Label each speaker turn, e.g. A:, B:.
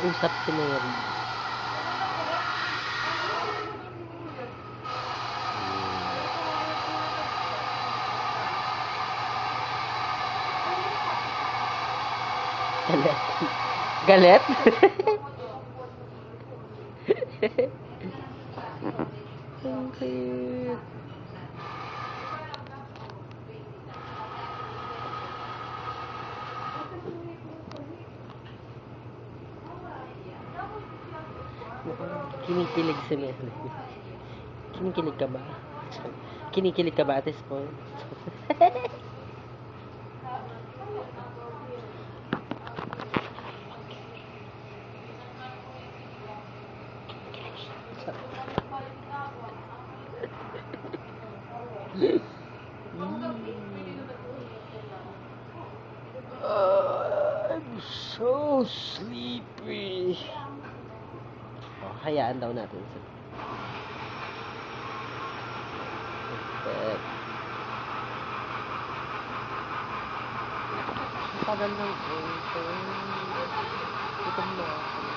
A: Kinausap si Mary. Galit. Galit? Ang cute. Kinikilig si Mary. Kinikilig ka ba? Kinikilig ka ba, Ate Spoy? I'm so sleepy. Oh, hayaan daw natin sa perfect. Ang tagal ng intro. Gutom na ako.